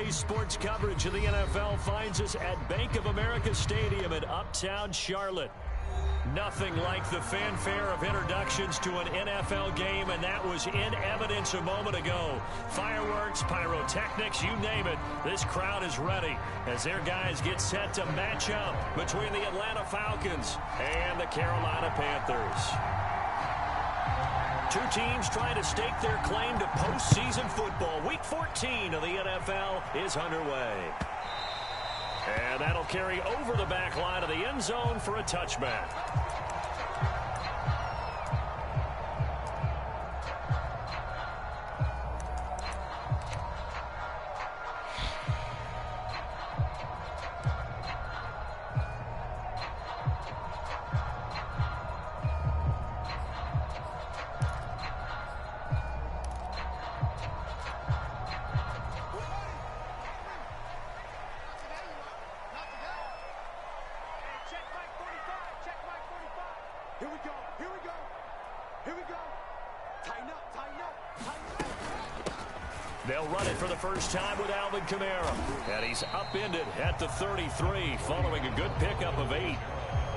Today's sports coverage of the NFL finds us at Bank of America Stadium in Uptown Charlotte. Nothing like the fanfare of introductions to an NFL game, and that was in evidence a moment ago. Fireworks, pyrotechnics, you name it. This crowd is ready as their guys get set to match up between the Atlanta Falcons and the Carolina Panthers. Two teams trying to stake their claim to postseason football. Week 14 of the NFL is underway. And that'll carry over the back line of the end zone for a touchback. They'll run it for the first time with Alvin Kamara. And he's upended at the 33 following a good pickup of 8.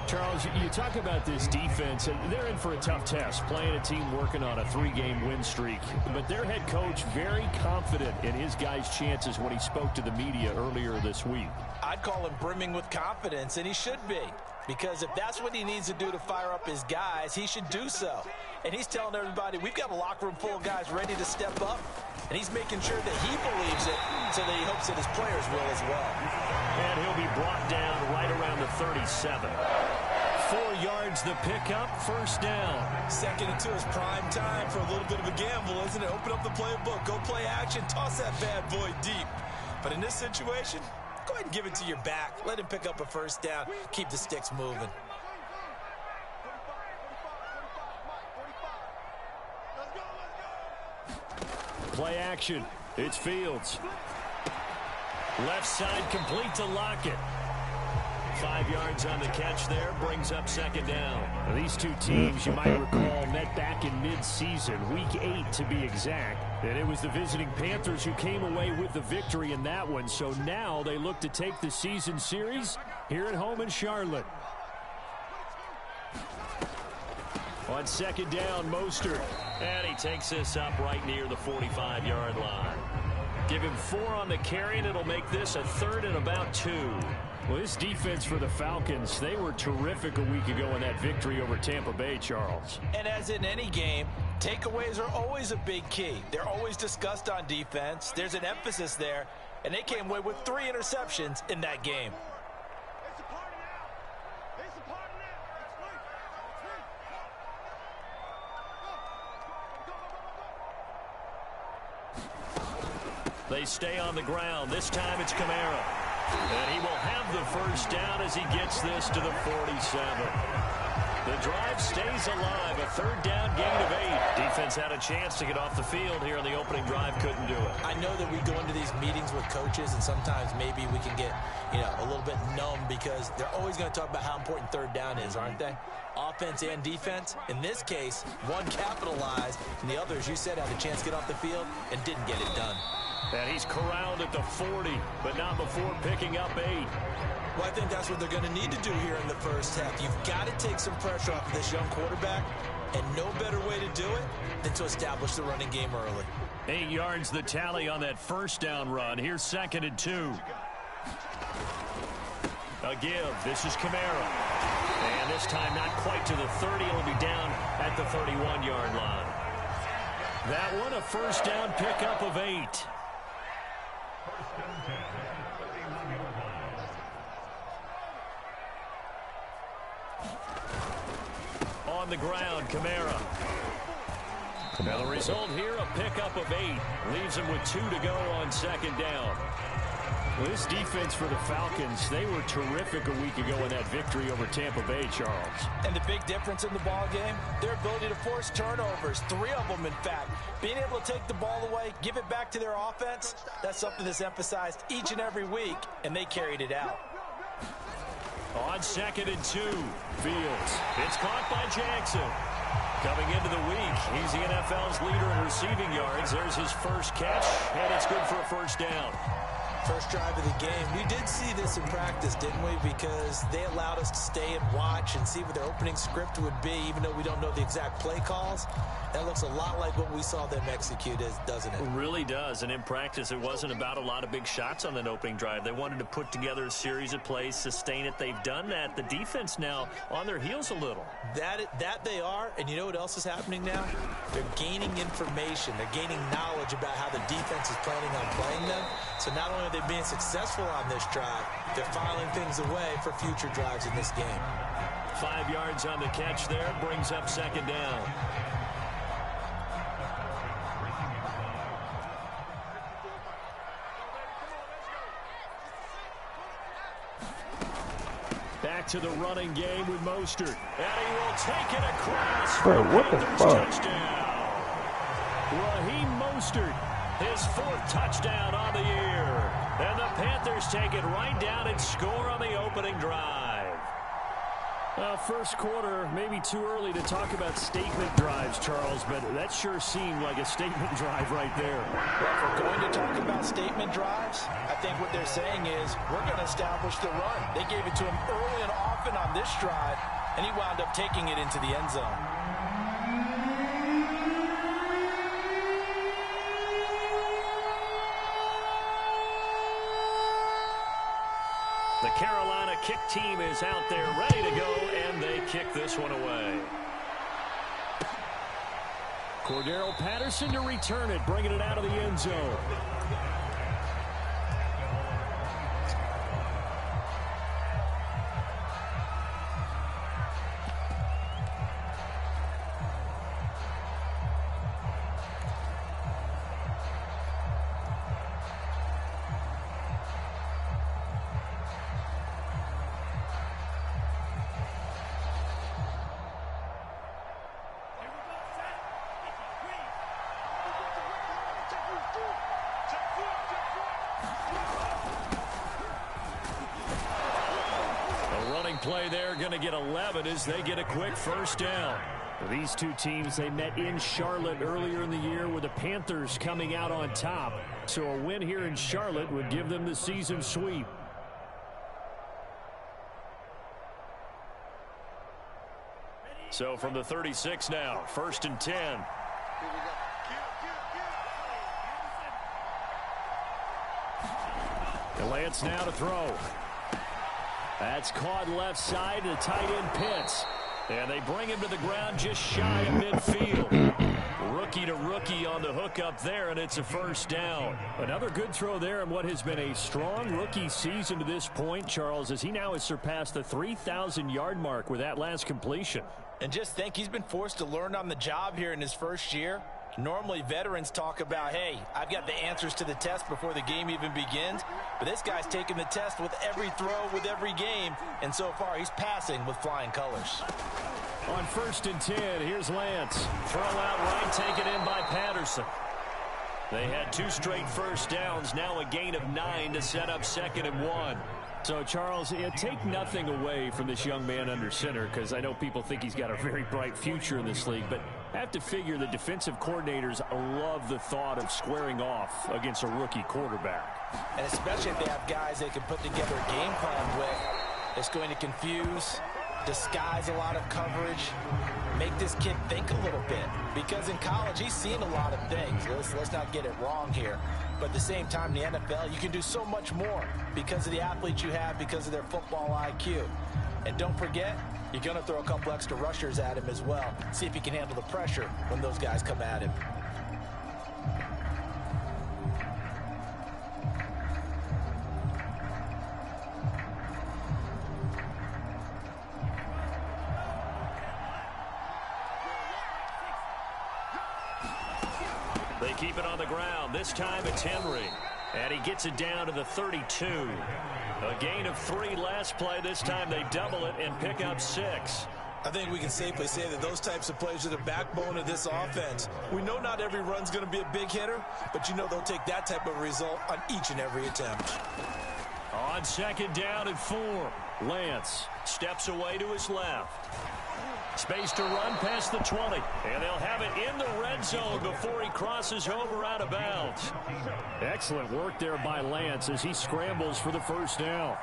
Charles, you talk about this defense, and they're in for a tough test, playing a team working on a 3-game win streak. But their head coach very confident in his guys' chances when he spoke to the media earlier this week. I'd call him brimming with confidence, and he should be. Because if that's what he needs to do to fire up his guys, he should do so. And he's telling everybody, we've got a locker room full of guys ready to step up. And he's making sure that he believes it so that he hopes that his players will as well. And he'll be brought down right around the 37. 4 yards the pickup, first down. 2nd and 2 is prime time for a little bit of a gamble, isn't it? Open up the playbook, go play action, toss that bad boy deep. But in this situation, go ahead and give it to your back. Let him pick up a first down. Keep the sticks moving. Play action. It's Fields. Left side complete to Lockett. 5 yards on the catch there. Brings up 2nd down. Now, these two teams, you might recall, met back in mid-season, Week 8 to be exact. And it was the visiting Panthers who came away with the victory in that one. So now they look to take the season series here at home in Charlotte. On 2nd down, Mostert. And he takes this up right near the 45-yard line. Give him 4 on the carry, and it'll make this a 3rd and about 2. Well, this defense for the Falcons, they were terrific a week ago in that victory over Tampa Bay, Charles. And as in any game, takeaways are always a big key. They're always discussed on defense. There's an emphasis there, and they came away with 3 interceptions in that game. They stay on the ground. This time it's Kamara. And he will have the first down as he gets this to the 47. The drive stays alive. A 3rd down gain of 8. Defense had a chance to get off the field here in the opening drive. Couldn't do it. I know that we go into these meetings with coaches, and sometimes maybe we can get, a little bit numb because they're always going to talk about how important 3rd down is, aren't they? Offense and defense. In this case, one capitalized, and the other, as you said, had a chance to get off the field and didn't get it done. And he's corralled at the 40, but not before picking up 8. Well, I think that's what they're going to need to do here in the first half. You've got to take some pressure off of this young quarterback, and no better way to do it than to establish the running game early. 8 yards the tally on that first down run. Here's 2nd and 2. A give. This is Kamara. And this time not quite to the 30. It'll be down at the 31-yard line. That one a first down pickup of 8. On the ground, Kamara. Now the result here, a pickup of 8. Leaves him with 2 to go on 2nd down. Well, this defense for the Falcons, they were terrific a week ago in that victory over Tampa Bay, Charles. And the big difference in the ball game, their ability to force turnovers, 3 of them in fact. Being able to take the ball away, give it back to their offense, that's something that's emphasized each and every week, and they carried it out. On 2nd and 2, Fields. It's caught by Jackson. Coming into the week, he's the NFL's leader in receiving yards. There's his first catch, and it's good for a first down. First drive of the game. We did see this in practice, didn't we? Because they allowed us to stay and watch and see what their opening script would be, even though we don't know the exact play calls. That looks a lot like what we saw them execute, doesn't it? It really does. And in practice, it wasn't about a lot of big shots on that opening drive. They wanted to put together a series of plays, sustain it. They've done that. The defense now on their heels a little. That they are. And you know what else is happening now? They're gaining information. They're gaining knowledge about how the defense is planning on playing them. So not only are they being successful on this drive, they're filing things away for future drives in this game. 5 yards on the catch there. Brings up second down. Back to the running game with Mostert. And he will take it across. Bro, what the fuck? Touchdown. Raheem Mostert, his 4th touchdown on the year. And the Panthers take it right down and score on the opening drive. First quarter, maybe too early to talk about statement drives, Charles, but that sure seemed like a statement drive right there. Well, if we're going to talk about statement drives, I think what they're saying is we're going to establish the run. They gave it to him early and often on this drive, and he wound up taking it into the end zone. The Carolina kick team is out there ready to go, and they kick this one away. Cordero Patterson to return it, bringing it out of the end zone. Play there, going to get 11 as they get a quick first down. These two teams, they met in Charlotte earlier in the year with the Panthers coming out on top. So a win here in Charlotte would give them the season sweep. So from the 36 now, 1st and 10. Lance now to throw. That's caught left side to the tight end Pitts. And they bring him to the ground just shy of midfield. Rookie to rookie on the hook up there, and it's a first down. Another good throw there in what has been a strong rookie season to this point, Charles, as he now has surpassed the 3,000-yard mark with that last completion. And just think, he's been forced to learn on the job here in his first year. Normally, veterans talk about, hey, I've got the answers to the test before the game even begins. But this guy's taking the test with every throw, with every game. And so far, he's passing with flying colors. On 1st and 10, here's Lance. Throw out right, taken in by Patterson. They had 2 straight first downs, now a gain of 9 to set up 2nd and 1. So, Charles, take nothing away from this young man under center, because I know people think he's got a very bright future in this league, but I have to figure the defensive coordinators love the thought of squaring off against a rookie quarterback. And especially if they have guys they can put together a game plan with, it's going to confuse, disguise a lot of coverage, make this kid think a little bit. Because in college, he's seen a lot of things. Let's not get it wrong here. But at the same time, in the NFL, you can do so much more because of the athletes you have, because of their football IQ. And don't forget, you're going to throw a couple extra rushers at him as well. See if he can handle the pressure when those guys come at him. They keep it on the ground. This time it's Henry. And he gets it down to the 32. A gain of 3 last play. This time they double it and pick up 6. I think we can safely say that those types of plays are the backbone of this offense. We know not every run's going to be a big hitter, but you know they'll take that type of result on each and every attempt. On 2nd down and 4. Lance steps away to his left. Space to run past the 20. And they'll have it in the red zone before he crosses over out of bounds. Excellent work there by Lance as he scrambles for the first down.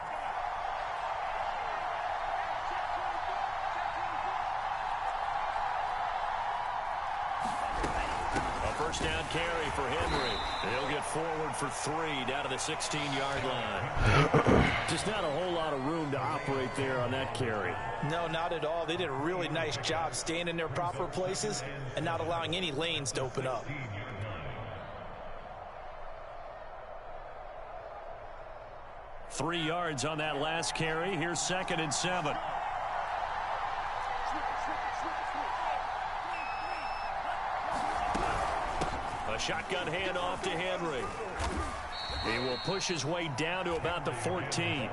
First down carry for Henry. He'll get forward for 3 down to the 16-yard line. Just not a whole lot of room to operate there on that carry. No, not at all. They did a really nice job staying in their proper places and not allowing any lanes to open up. Three yards on that last carry. Here's 2nd and 7. A shotgun handoff to Henry. He will push his way down to about the 14.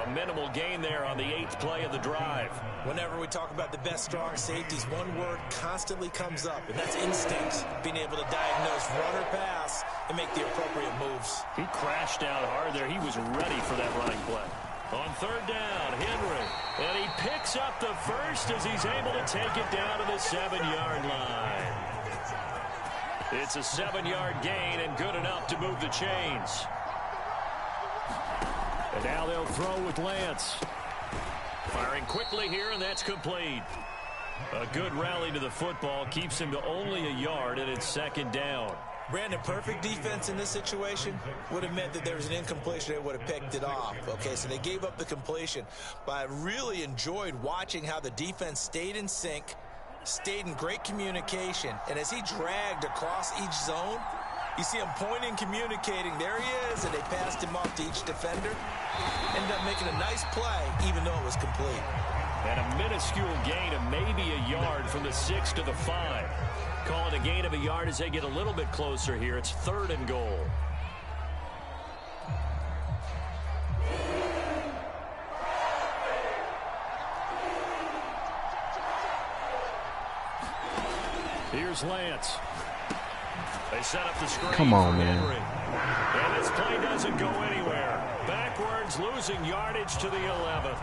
A minimal gain there on the 8th play of the drive. Whenever we talk about the best strong safeties, one word constantly comes up, and that's instinct. Being able to diagnose run or pass and make the appropriate moves. He crashed out hard there. He was ready for that running play. On 3rd down, Henry. And he picks up the first as he's able to take it down to the 7-yard line. It's a 7-yard gain and good enough to move the chains. And now they'll throw with Lance. Firing quickly here, and that's complete. A good rally to the football keeps him to only a yard, and it's 2nd down. Brandon, perfect defense in this situation would have meant that there was an incompletion. They would have picked it off. Okay, so they gave up the completion. But I really enjoyed watching how the defense stayed in sync, stayed in great communication, and as he dragged across each zone, you see him pointing, communicating. There he is, and they passed him off to each defender. Ended up making a nice play, even though it was complete. And a minuscule gain of maybe a yard from the 6 to the 5. Call it a gain of a yard as they get a little bit closer here. It's 3rd and goal. Here's Lance. They set up the screen. Come on, man. Henry. And this play doesn't go anywhere. Backwards, losing yardage to the 11.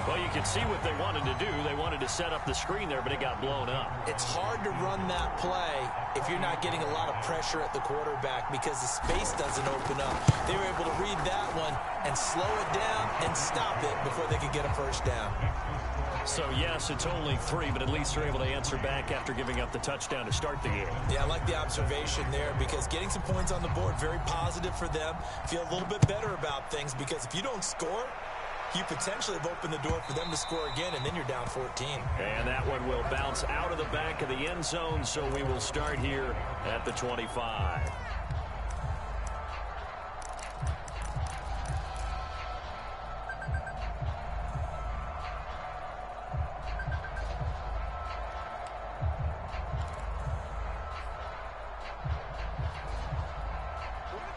Well, you can see what they wanted to do. They wanted to set up the screen there, but it got blown up. It's hard to run that play if you're not getting a lot of pressure at the quarterback because the space doesn't open up. They were able to read that one and slow it down and stop it before they could get a first down. So, yes, it's only 3, but at least they're able to answer back after giving up the touchdown to start the game. Yeah, I like the observation there because getting some points on the board, very positive for them. Feel a little bit better about things because if you don't score, you potentially have opened the door for them to score again, and then you're down 14. And that one will bounce out of the back of the end zone, so we will start here at the 25.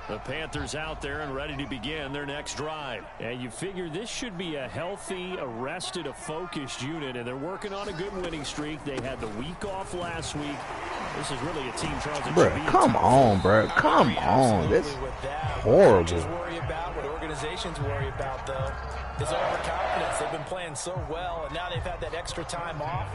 The Panthers out there and ready to begin their next drive. And you figure this should be a healthy, a focused unit, and they're working on a good winning streak. They had the week off last week. This is really a team, Charles. Bruh, come on, bro. Come on. This is horrible. Just worry about what organizations worry about, though, is overconfidence. They've been playing so well, and now they've had that extra time off.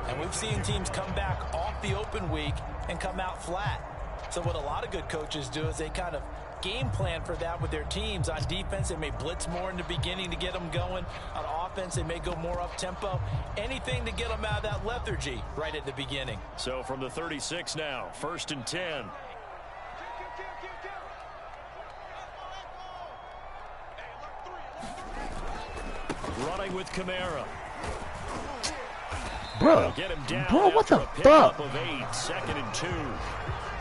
And we've seen teams come back off the open week and come out flat. So what a lot of good coaches do is they kind of game plan for that with their teams. On defense, they may blitz more in the beginning to get them going. On offense, they may go more up-tempo. Anything to get them out of that lethargy right at the beginning. So from the 36 now, 1st and 10. Running with Kamara. Bro, Get him down what the after a fuck? pickup of 8, 2nd and 2.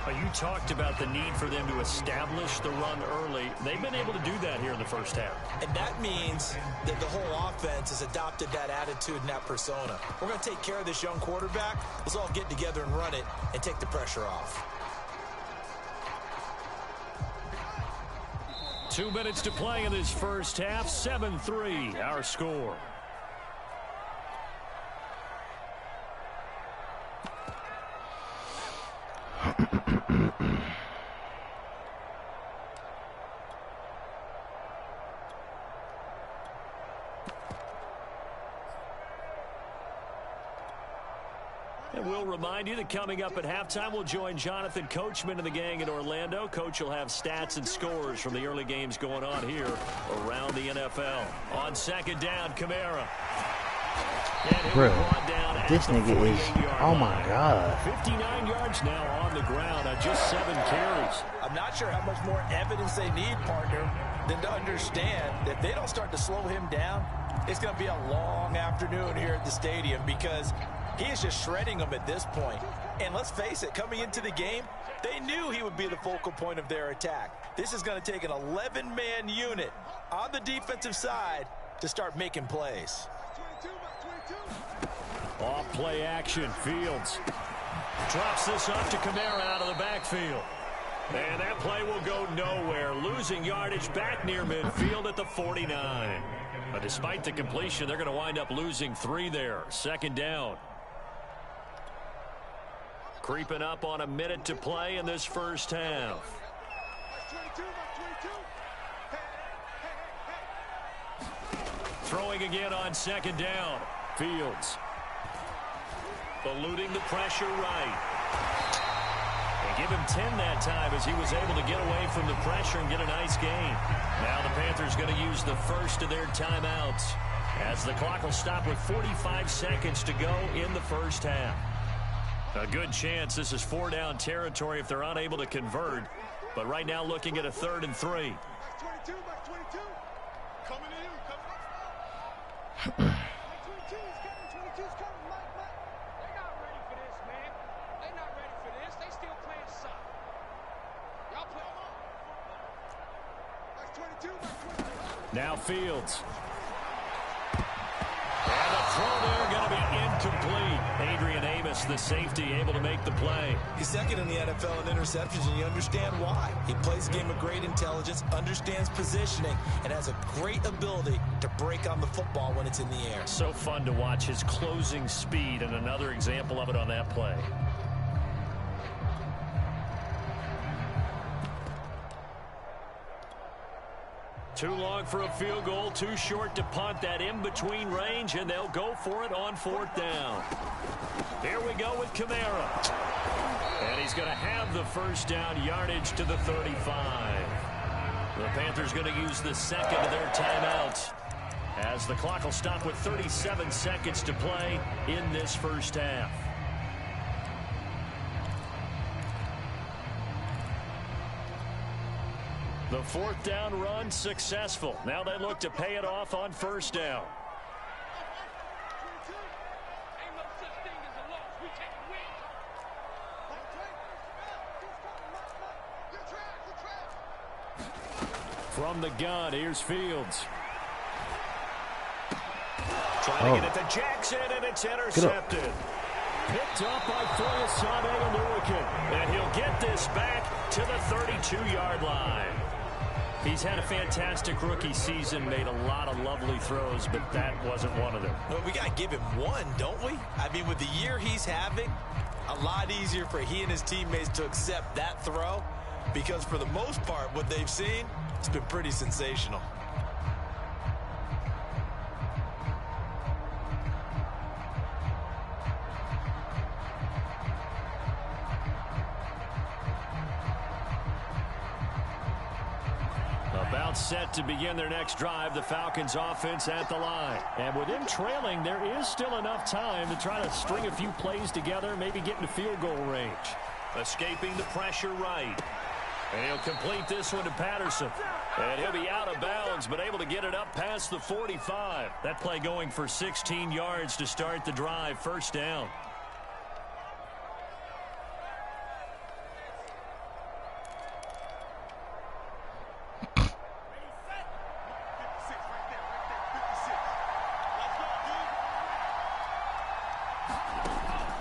You talked about the need for them to establish the run early. They've been able to do that here in the first half. And that means that the whole offense has adopted that attitude and that persona. We're going to take care of this young quarterback. Let's all get together and run it and take the pressure off. 2 minutes to play in this first half. 7-3, our score. And we'll remind you that coming up at halftime, we'll join Jonathan Coachman and the gang in Orlando. Coach will have stats and scores from the early games going on here around the NFL. On second down, Kamara. Bro, this nigga is, oh my God. 59 yards now on the ground on just 7 carries. I'm not sure how much more evidence they need, partner, than to understand that if they don't start to slow him down, it's going to be a long afternoon here at the stadium because he is just shredding them at this point. And let's face it, coming into the game, they knew he would be the focal point of their attack. This is going to take an 11-man unit on the defensive side to start making plays. Off play action, Fields. Drops this off to Kamara out of the backfield. And that play will go nowhere. Losing yardage back near midfield at the 49. But despite the completion, they're going to wind up losing 3 there. Second down. Creeping up on a minute to play in this first half. Throwing again on second down. Fields. Eluding the pressure right. And give him 10 that time as he was able to get away from the pressure and get a nice gain. Now the Panthers going to use the first of their timeouts as the clock will stop with 45 seconds to go in the first half. A good chance this is 4-down territory if they're unable to convert. But right now looking at a 3rd and 3. Now Fields. And the throw there going to be incomplete. Adrian Amos, the safety, able to make the play. He's second in the NFL in interceptions, and you understand why. He plays a game of great intelligence, understands positioning, and has a great ability to break on the football when it's in the air. So fun to watch his closing speed, and another example of it on that play. Too long for a field goal, too short to punt. That in-between range, and they'll go for it on 4th down. Here we go with Kamara. And he's going to have the first down yardage to the 35. The Panthers going to use the second of their timeouts as the clock will stop with 37 seconds to play in this first half. The 4th down run successful. Now they look to pay it off on 1st down. From the gun, here's Fields. Trying to get it to Jackson, and it's intercepted. Picked up by Foyesade Oluwakin. And he'll get this back to the 32-yard line. He's had a fantastic rookie season, made a lot of lovely throws, but that wasn't one of them. Well, we got to give him one, don't we? I mean, with the year he's having, a lot easier for he and his teammates to accept that throw because for the most part, what they've seen, it's been pretty sensational. About set to begin their next drive, the Falcons offense at the line. And with them trailing, there is still enough time to try to string a few plays together, maybe get into field goal range. Escaping the pressure right. And he'll complete this one to Patterson. And he'll be out of bounds, but able to get it up past the 45. That play going for 16 yards to start the drive. 1st down.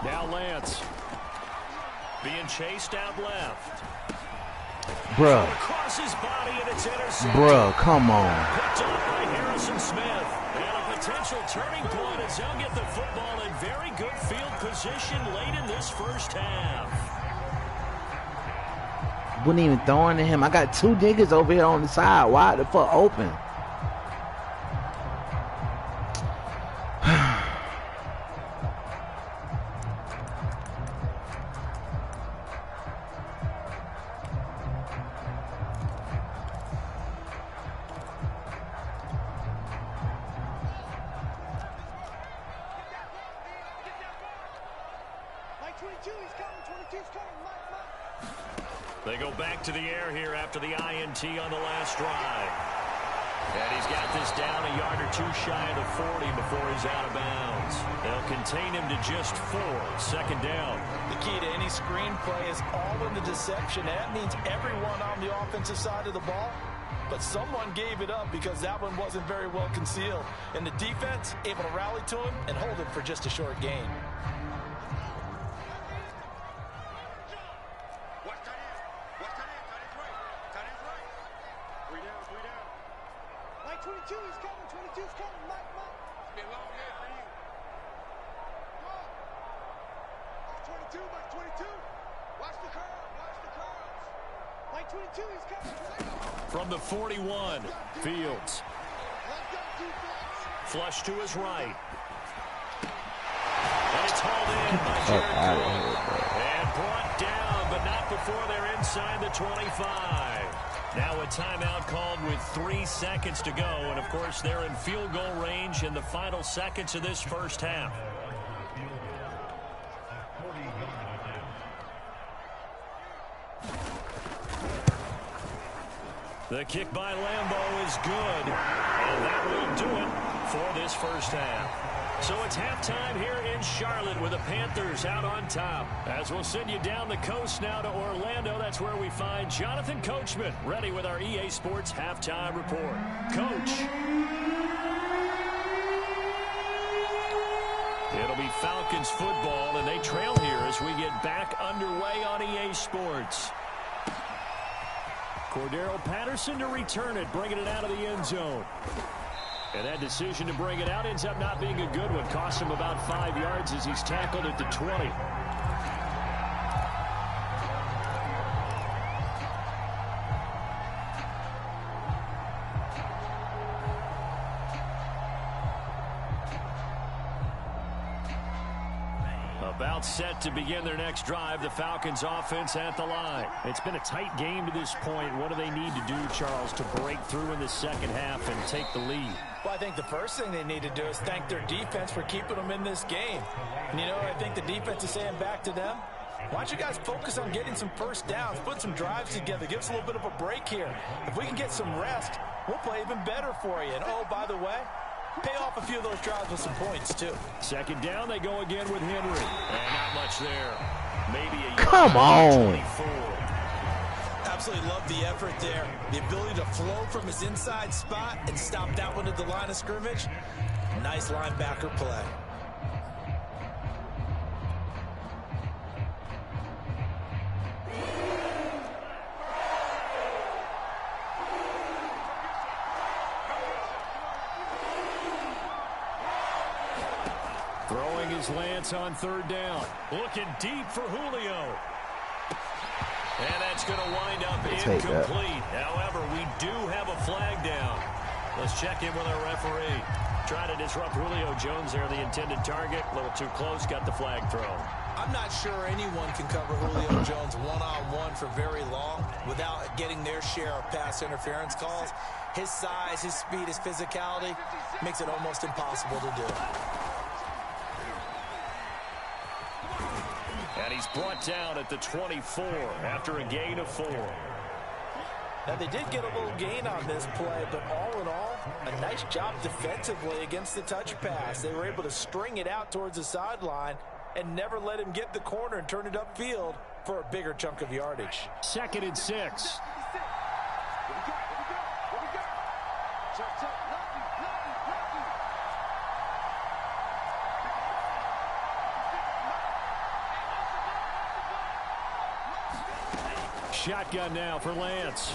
Now Lance being chased out left. Bruh. Across his body, and it's intercepted. Bruh, come on. Picked up by Harrison Smith. And a potential turning point as he'll get the football in very good field position late in this first half. Wasn't even throwing to him. I got 2 niggas over here on the side. Wide the fuck open. They go back to the air here after the INT on the last drive. And he's got this down a yard or two shy of the 40 before he's out of bounds. They'll contain him to just 4. Second down. The key to any screenplay is all in the deception. That means everyone on the offensive side of the ball. But someone gave it up because that one wasn't very well concealed. And the defense able to rally to him and hold him for just a short gain. From the 41, Fields. Flush to his right. And it's hauled in by Jericho. And brought down, but not before they're inside the 25. Now a timeout called with 3 seconds to go. And, of course, they're in field goal range in the final seconds of this first half. The kick by Lambeau is good, and that will do it for this first half. So it's halftime here in Charlotte with the Panthers out on top. As we'll send you down the coast now to Orlando, that's where we find Jonathan Coachman ready with our EA Sports Halftime Report. Coach. It'll be Falcons football, and they trail here as we get back underway on EA Sports. Cordero Patterson to return it, bringing it out of the end zone. And that decision to bring it out ends up not being a good one. Cost him about 5 yards as he's tackled at the 20. About set to begin their next drive, the Falcons offense at the line. It's been a tight game to this point. What do they need to do, Charles, to break through in the second half and take the lead? Well, I think the first thing they need to do is thank their defense for keeping them in this game. And, you know, I think the defense is saying back to them, why don't you guys focus on getting some first downs, put some drives together, give us a little bit of a break here. If we can get some rest, we'll play even better for you. And, oh, by the way, pay off a few of those drives with some points, too. Second down, they go again with Henry. And not much there. Maybe a Come on. 24. Absolutely love the effort there. The ability to flow from his inside spot and stop that one at the line of scrimmage. Nice linebacker play. Throwing his Lance on third down. Looking deep for Julio. And that's going to wind up incomplete. However, we do have a flag down. Let's check in with our referee. Trying to disrupt Julio Jones there, the intended target. A little too close, got the flag thrown. I'm not sure anyone can cover Julio Jones one-on-one for very long without getting their share of pass interference calls. His size, his speed, his physicality makes it almost impossible to do. And he's brought down at the 24 after a gain of 4. Now, they did get a little gain on this play, but all in all, a nice job defensively against the touch pass. They were able to string it out towards the sideline and never let him get the corner and turn it upfield for a bigger chunk of yardage. 2nd and 6. Shotgun now for Lance.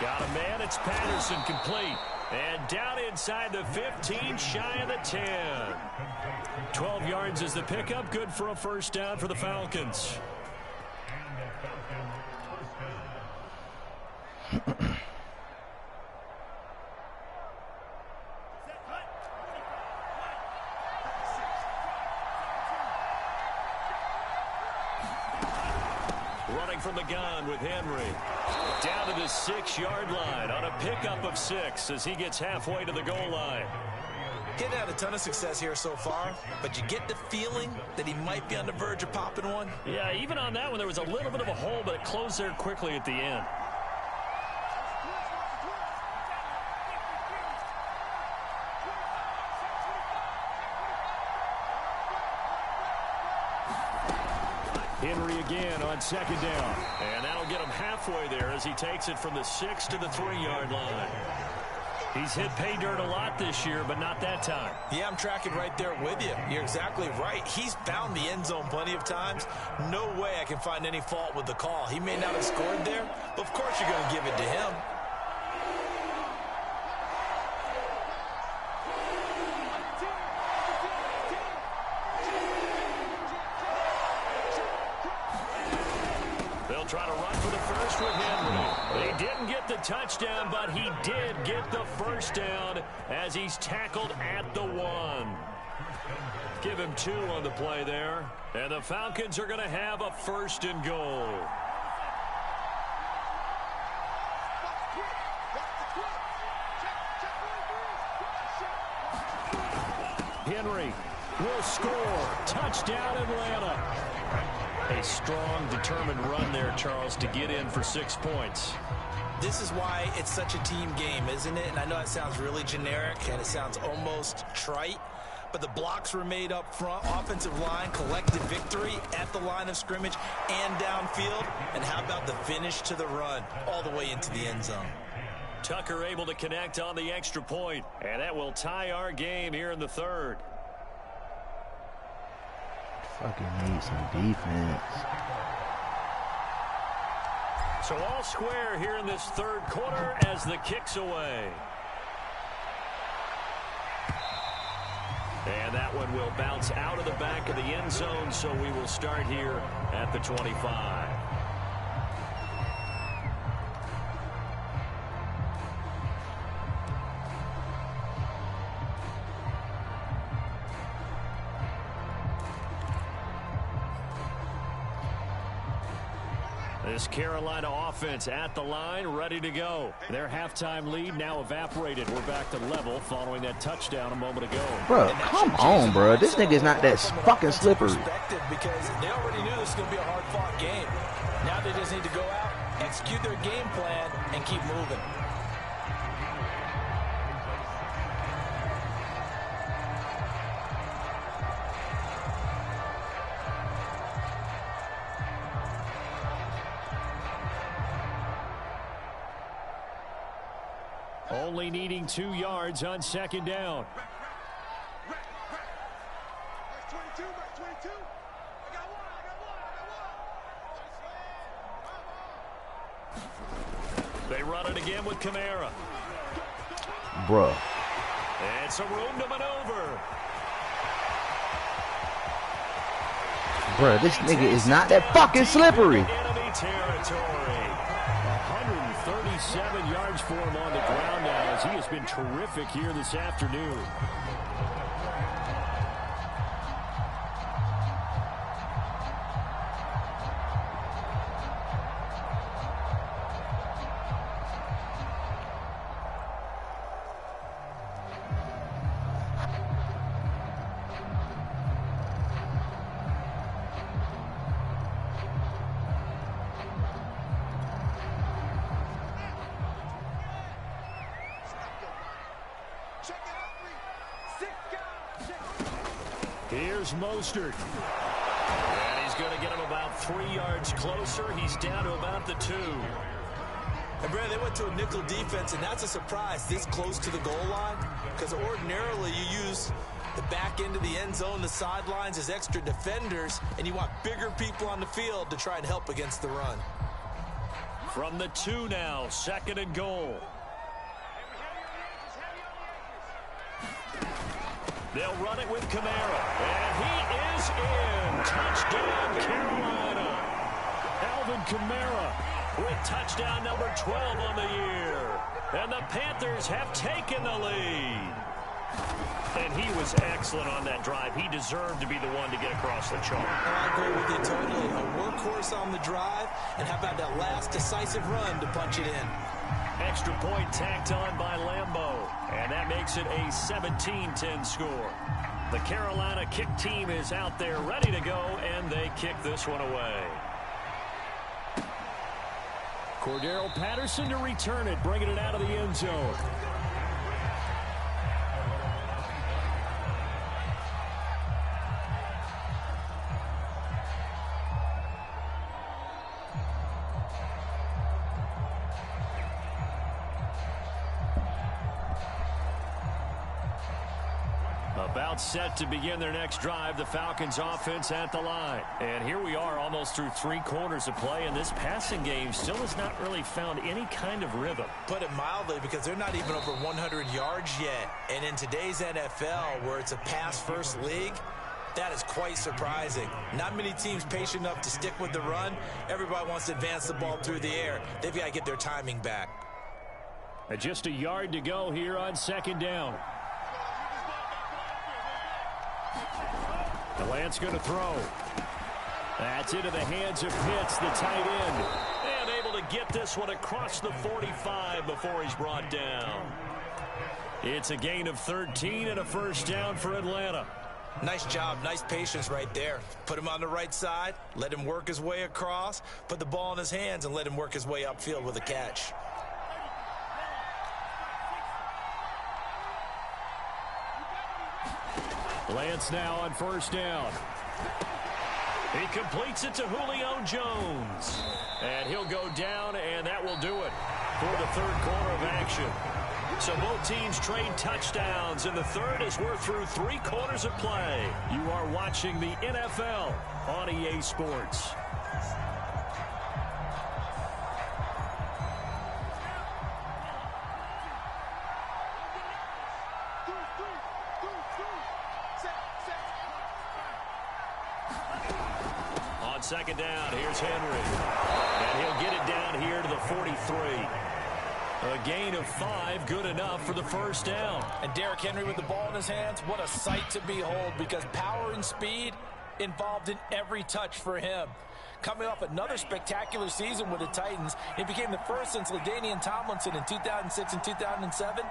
Got a man, it's Patterson, complete. And down inside the 15, shy of the 10. 12 yards is the pickup, good for a first down for the Falcons. Running from the gun with Henry. Down to the 6-yard line on a pickup of 6 as he gets halfway to the goal line. didn't have a ton of success here so far, but you get the feeling that he might be on the verge of popping one. Yeah, even on that one, there was a little bit of a hole, but it closed there quickly at the end. Henry again on second down. And that'll get him halfway there as he takes it from the 6 to the 3-yard line. He's hit pay dirt a lot this year, but not that time. Yeah, I'm tracking right there with you. You're exactly right. He's found the end zone plenty of times. No way I can find any fault with the call. He may not have scored there, but of course you're going to give it to him. They'll try to run for the first with Henry. They didn't get the touchdown, but he did get the first down as he's tackled at the 1. Give him 2 on the play there. And the Falcons are going to have a 1st and goal. Henry will score. Touchdown, Atlanta. A strong, determined run there, Charles, to get in for 6 points. This is why it's such a team game, isn't it? And I know it sounds really generic and it sounds almost trite, but the blocks were made up front, offensive line, collective victory at the line of scrimmage and downfield. And how about the finish to the run all the way into the end zone? Tucker able to connect on the extra point, and that will tie our game here in the 3rd. Fucking need some defense. So all square here in this 3rd quarter as the kick's away. And that one will bounce out of the back of the end zone, so we will start here at the 25. This Carolina offense at the line, ready to go. Their halftime lead now evaporated. We're back to level following that touchdown a moment ago. Bro, come on, bro. This nigga's not that fucking slippery. Because they already knew this was going to be a hard-fought game. Now they just need to go out, execute their game plan, and keep moving. Only needing 2 yards on second down. They run it again with Kamara. Bruh. And some room to maneuver. Bruh, this nigga is not that fucking slippery. Enemy territory. 137 yards for him on the ground now as he has been terrific here this afternoon. Here's Mostert. And he's going to get him about 3 yards closer. He's down to about the 2. And, Brad, they went to a nickel defense, and that's a surprise this close to the goal line, because ordinarily you use the back end of the end zone, the sidelines as extra defenders, and you want bigger people on the field to try and help against the run. From the 2 now, 2nd and goal. They'll run it with Kamara. And he is in. Touchdown, Carolina. Alvin Kamara with touchdown number 12 on the year. And the Panthers have taken the lead. And he was excellent on that drive. He deserved to be the one to get across the chalk. I agree with you totally. A workhorse on the drive. And how about that last decisive run to punch it in? Extra point tacked on by Lambeau. And that makes it a 17-10 score. The Carolina kick team is out there ready to go, and they kick this one away. Cordero Patterson to return it, bringing it out of the end zone. About set to begin their next drive, the Falcons offense at the line. And here we are almost through 3 quarters of play, and this passing game still has not really found any kind of rhythm. Put it mildly, because they're not even over 100 yards yet. And in today's NFL, where it's a pass-first league, that is quite surprising. Not many teams patient enough to stick with the run. Everybody wants to advance the ball through the air. They've got to get their timing back. And just a yard to go here on 2nd down. Lance going to throw. That's into the hands of Pitts, the tight end. And able to get this one across the 45 before he's brought down. It's a gain of 13 and a first down for Atlanta. Nice job, nice patience right there. Put him on the right side, let him work his way across, put the ball in his hands, and let him work his way upfield with a catch. Lance now on 1st down. He completes it to Julio Jones. And he'll go down, and that will do it for the 3rd quarter of action. So both teams trade touchdowns in the 3rd as we're through 3 quarters of play. You are watching the NFL on EA Sports. On 2nd down, here's Henry. And he'll get it down here to the 43. A gain of 5, good enough for the first down. And Derrick Henry with the ball in his hands, what a sight to behold, because power and speed involved in every touch for him. Coming off another spectacular season with the Titans, he became the first since LaDainian Tomlinson in 2006 and 2007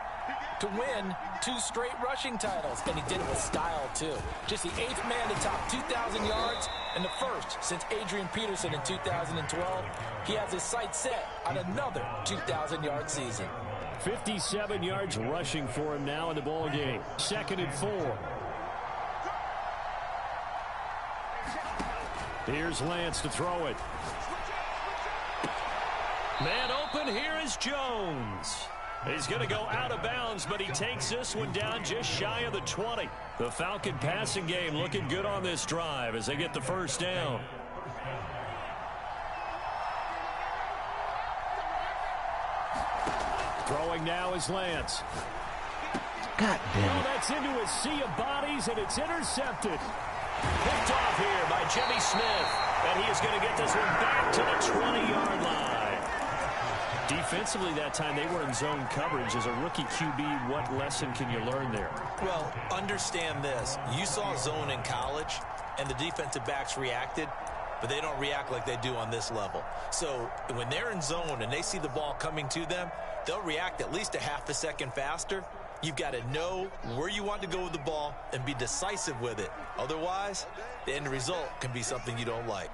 to win 2 straight rushing titles, and he did it with style too. Just the 8th man to top 2,000 yards and the first since Adrian Peterson in 2012. He has his sights set on another 2,000-yard season. 57 yards rushing for him now in the ball game. 2nd and 4. Here's Lance to throw it. Man open, here is Jones. He's going to go out of bounds, but he takes this one down just shy of the 20. The Falcon passing game looking good on this drive as they get the first down. Throwing now is Lance. God damn it. Oh, that's into a sea of bodies, and it's intercepted. Picked off here by Jimmy Smith, and he is going to get this one back to the 20-yard line. Defensively that time, they were in zone coverage. As a rookie QB, what lesson can you learn there? Well, understand this. You saw zone in college, and the defensive backs reacted, but they don't react like they do on this level. So when they're in zone and they see the ball coming to them, they'll react at least a half a second faster. You've got to know where you want to go with the ball and be decisive with it. Otherwise, the end result can be something you don't like.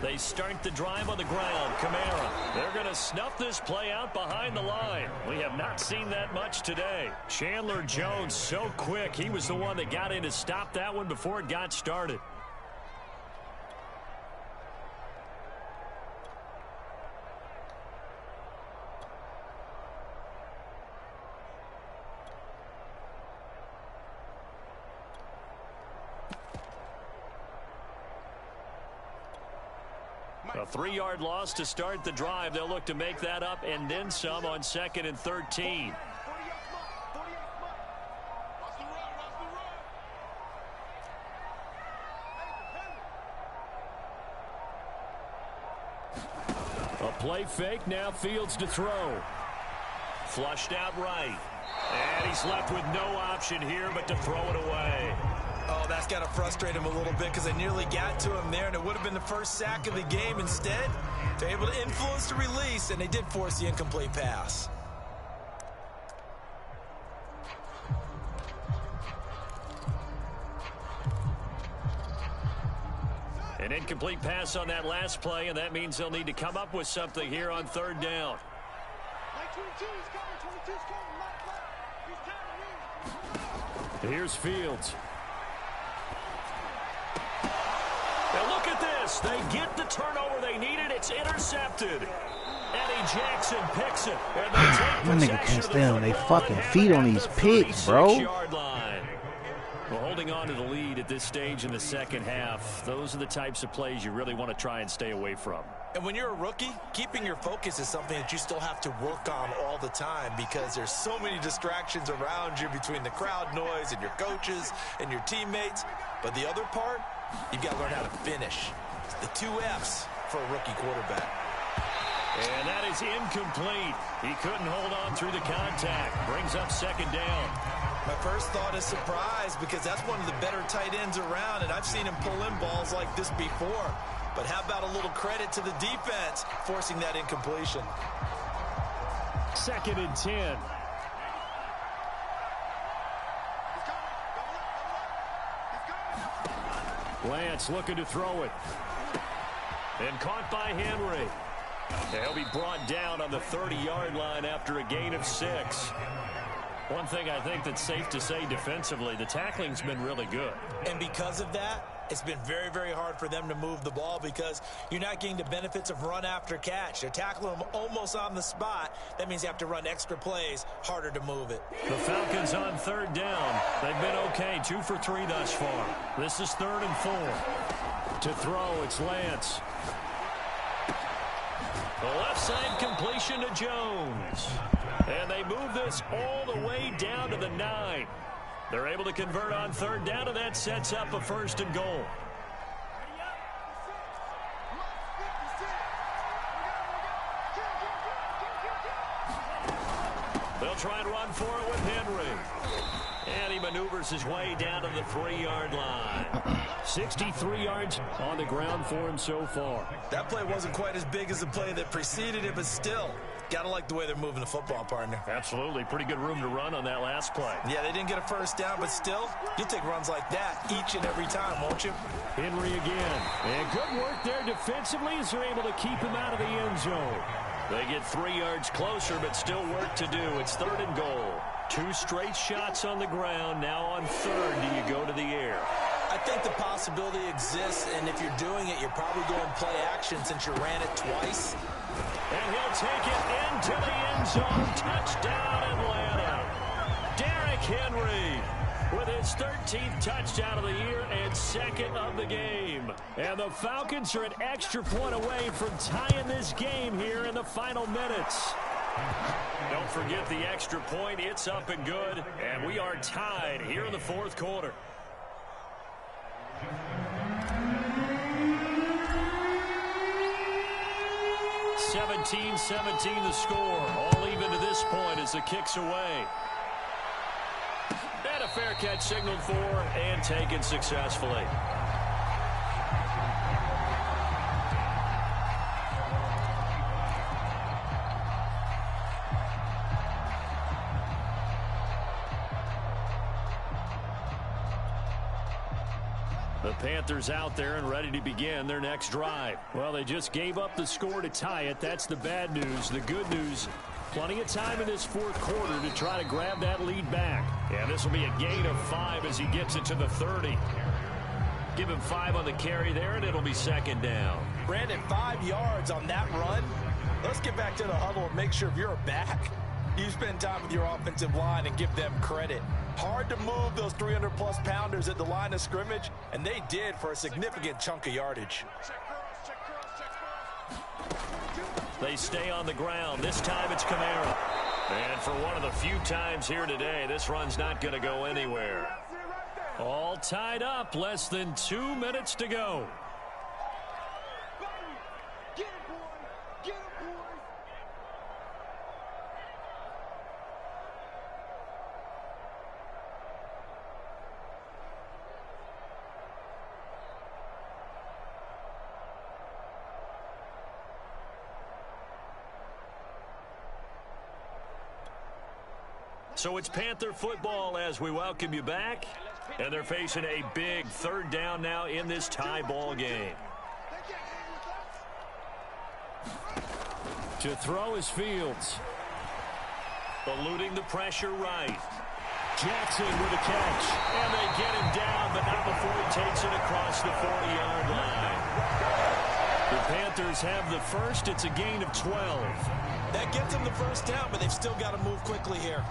They start the drive on the ground. Kamara. They're going to snuff this play out behind the line. We have not seen that much today. Chandler Jones so quick. He was the one that got in to stop that one before it got started. A 3-yard loss to start the drive. They'll look to make that up and then some on 2nd and 13. A play fake, now Fields to throw. Flushed out right. And he's left with no option here but to throw it away. Oh, that's got to frustrate him a little bit because they nearly got to him there, and it would have been the first sack of the game. Instead, they're able to influence the release, and they did force the incomplete pass. An incomplete pass on that last play, and that means they'll need to come up with something here on third down. Here's Fields. Now look at this. They get the turnover they needed. It's intercepted. Eddie Jackson picks it. And they take My nigga can't stay on their fucking feet on these picks, bro. Well, holding on to the lead at this stage in the second half, those are the types of plays you really want to try and stay away from. And when you're a rookie, keeping your focus is something that you still have to work on all the time because there's so many distractions around you between the crowd noise and your coaches and your teammates. But the other part, you've got to learn how to finish. It's the 2 F's for a rookie quarterback. And that is incomplete. He couldn't hold on through the contact. Brings up second down. My first thought is surprise because that's one of the better tight ends around, and I've seen him pull in balls like this before. But how about a little credit to the defense forcing that incompletion? 2nd and 10. Lance looking to throw it. And caught by Henry. He'll be brought down on the 30-yard line after a gain of 6. One thing I think that's safe to say defensively, the tackling's been really good. And because of that, it's been very, very hard for them to move the ball because you're not getting the benefits of run after catch. They're tackling them almost on the spot. That means you have to run extra plays, harder to move it. The Falcons on third down. They've been okay, 2 for 3 thus far. This is 3rd and 4. To throw, it's Lance. The left side completion to Jones. And they move this all the way down to the 9. They're able to convert on third down, and that sets up a 1st and goal. They'll try and run for it with Henry. And he maneuvers his way down to the 3-yard line. 63 yards on the ground for him so far. That play wasn't quite as big as the play that preceded it, but still, got to like the way they're moving the football, partner. Absolutely. Pretty good room to run on that last play. Yeah, they didn't get a first down, but still, you'll take runs like that each and every time, won't you? Henry again. And good work there defensively as they're able to keep him out of the end zone. They get 3 yards closer, but still work to do. It's 3rd and goal. 2 straight shots on the ground. Now on 3rd, do you go to the air? I think the possibility exists, and if you're doing it, you're probably going play action since you ran it twice. And he'll take it into the end zone. Touchdown, Atlanta. Derrick Henry with his 13th touchdown of the year and 2nd of the game. And the Falcons are an extra point away from tying this game here in the final minutes. Don't forget the extra point. It's up and good. And we are tied here in the 4th quarter. (17-17) the score. All even to this point as the kick's away. And a fair catch signaled for and taken successfully. The Panthers out there and ready to begin their next drive. Well, they just gave up the score to tie it. That's the bad news. The good news, plenty of time in this 4th quarter to try to grab that lead back. And this will be a gain of 5 as he gets it to the 30. Give him 5 on the carry there, and it'll be 2nd down. Brandon, 5 yards on that run. Let's get back to the huddle and make sure you're back. You spend time with your offensive line and give them credit. Hard to move those 300-plus pounders at the line of scrimmage, and they did for a significant chunk of yardage. They stay on the ground. This time it's Kamara. And for one of the few times here today, this run's not going to go anywhere. All tied up. Less than 2 minutes to go. So it's Panther football as we welcome you back. And they're facing a big 3rd down now in this tie ball game. To throw is Fields. Eluding the pressure right. Jackson with a catch. And they get him down, but not before he takes it across the 40-yard line. The Panthers have the first. It's a gain of 12. That gets them the first down, but they've still got to move quickly here.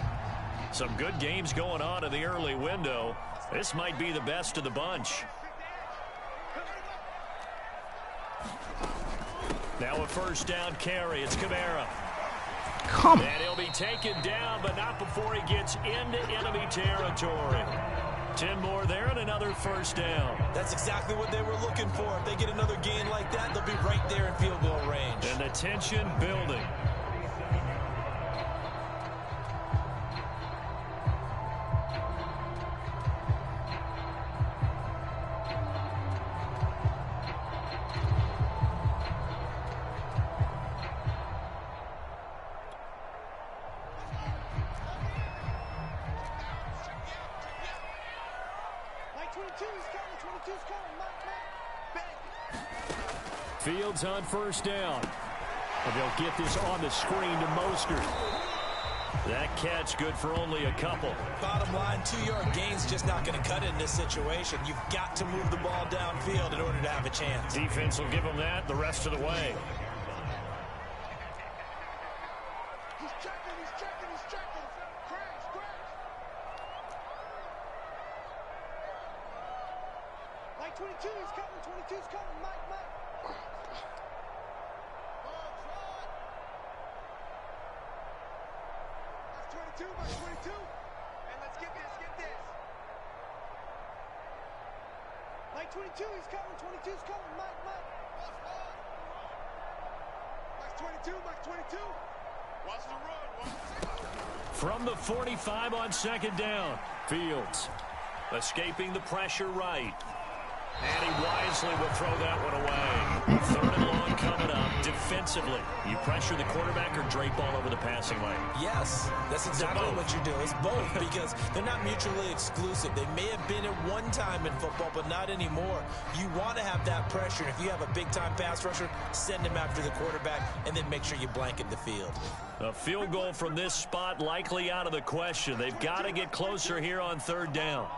Some good games going on in the early window. This might be the best of the bunch. Now a first down carry. It's Kamara. Come on. And he'll be taken down, but not before he gets into enemy territory. 10 more there and another first down. That's exactly what they were looking for. If they get another gain like that, they'll be right there in field goal range. And the tension building. Fields on first down. And they'll get this on the screen to Mostert. That catch good for only a couple. Bottom line, 2-yard gain's just not going to cut it in this situation. You've got to move the ball downfield in order to have a chance. Defense will give them that the rest of the way. He's checking. Crash. Like 22, he's coming. 22's coming. Mike. That's 22, Mike 22. And let's get this. Mike 22, he's coming. 22's coming. Mike. Mike's 22, Mike 22. Watch the run. From the 45 on second down. Fields escaping the pressure right. And he wisely will throw that one away. Third and long coming up. Defensively, you pressure the quarterback or drape all over the passing lane? Yes, that's exactly what you do. It's both because they're not mutually exclusive. They may have been at one time in football, but not anymore. You want to have that pressure. And if you have a big-time pass rusher, send him after the quarterback and then make sure you blanket the field. A field goal from this spot likely out of the question. They've got to get closer here on third down.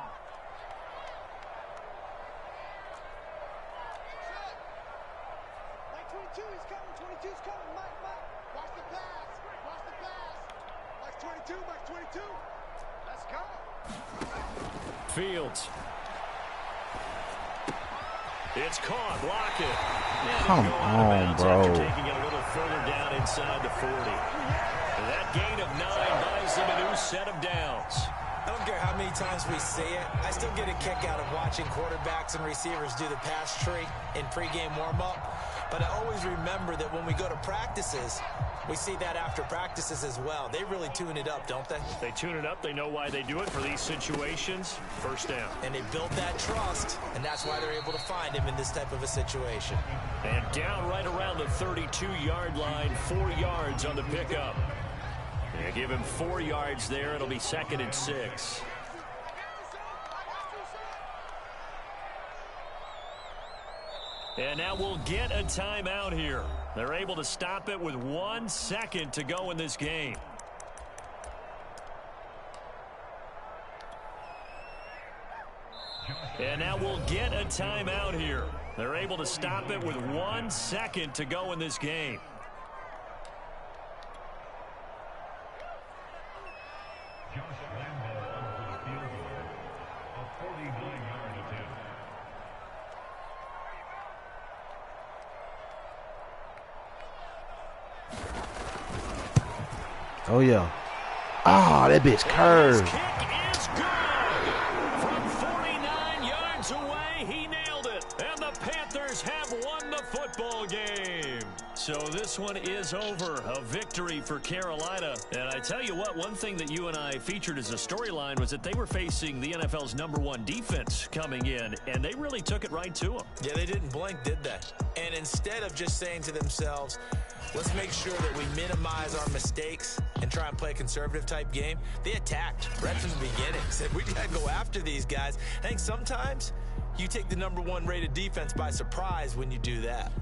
Fields. It's caught. Block it. Come on, bro. Taking it a little further down inside the 40. And that gain of 9 buys them a new set of downs. I don't care how many times we see it. I still get a kick out of watching quarterbacks and receivers do the pass tree in pregame warm-up. But I always remember that when we go to practices, we see that after practices as well. They really tune it up, don't they? They tune it up. They know why they do it for these situations. First down. And they built that trust, and that's why they're able to find him in this type of a situation. And down right around the 32-yard line, 4 yards on the pickup. And give him 4 yards there. It'll be 2nd and 6. And now we'll get a timeout here. They're able to stop it with 1 second to go in this game. And now we'll get a timeout here. They're able to stop it with 1 second to go in this game. Oh, yeah. Oh, that bitch curved. His kick is good. From 49 yards away, he nailed it. And the Panthers have won the football game. So this one is over. A victory for Carolina. And I tell you what, one thing that you and I featured as a storyline was that they were facing the NFL's #1 defense coming in, and they really took it right to them. Yeah, they didn't blink, did they? And instead of just saying to themselves, let's make sure that we minimize our mistakes and try and play a conservative type game, they attacked right from the beginning. Said, we got to go after these guys. I think sometimes you take the #1 rated defense by surprise when you do that.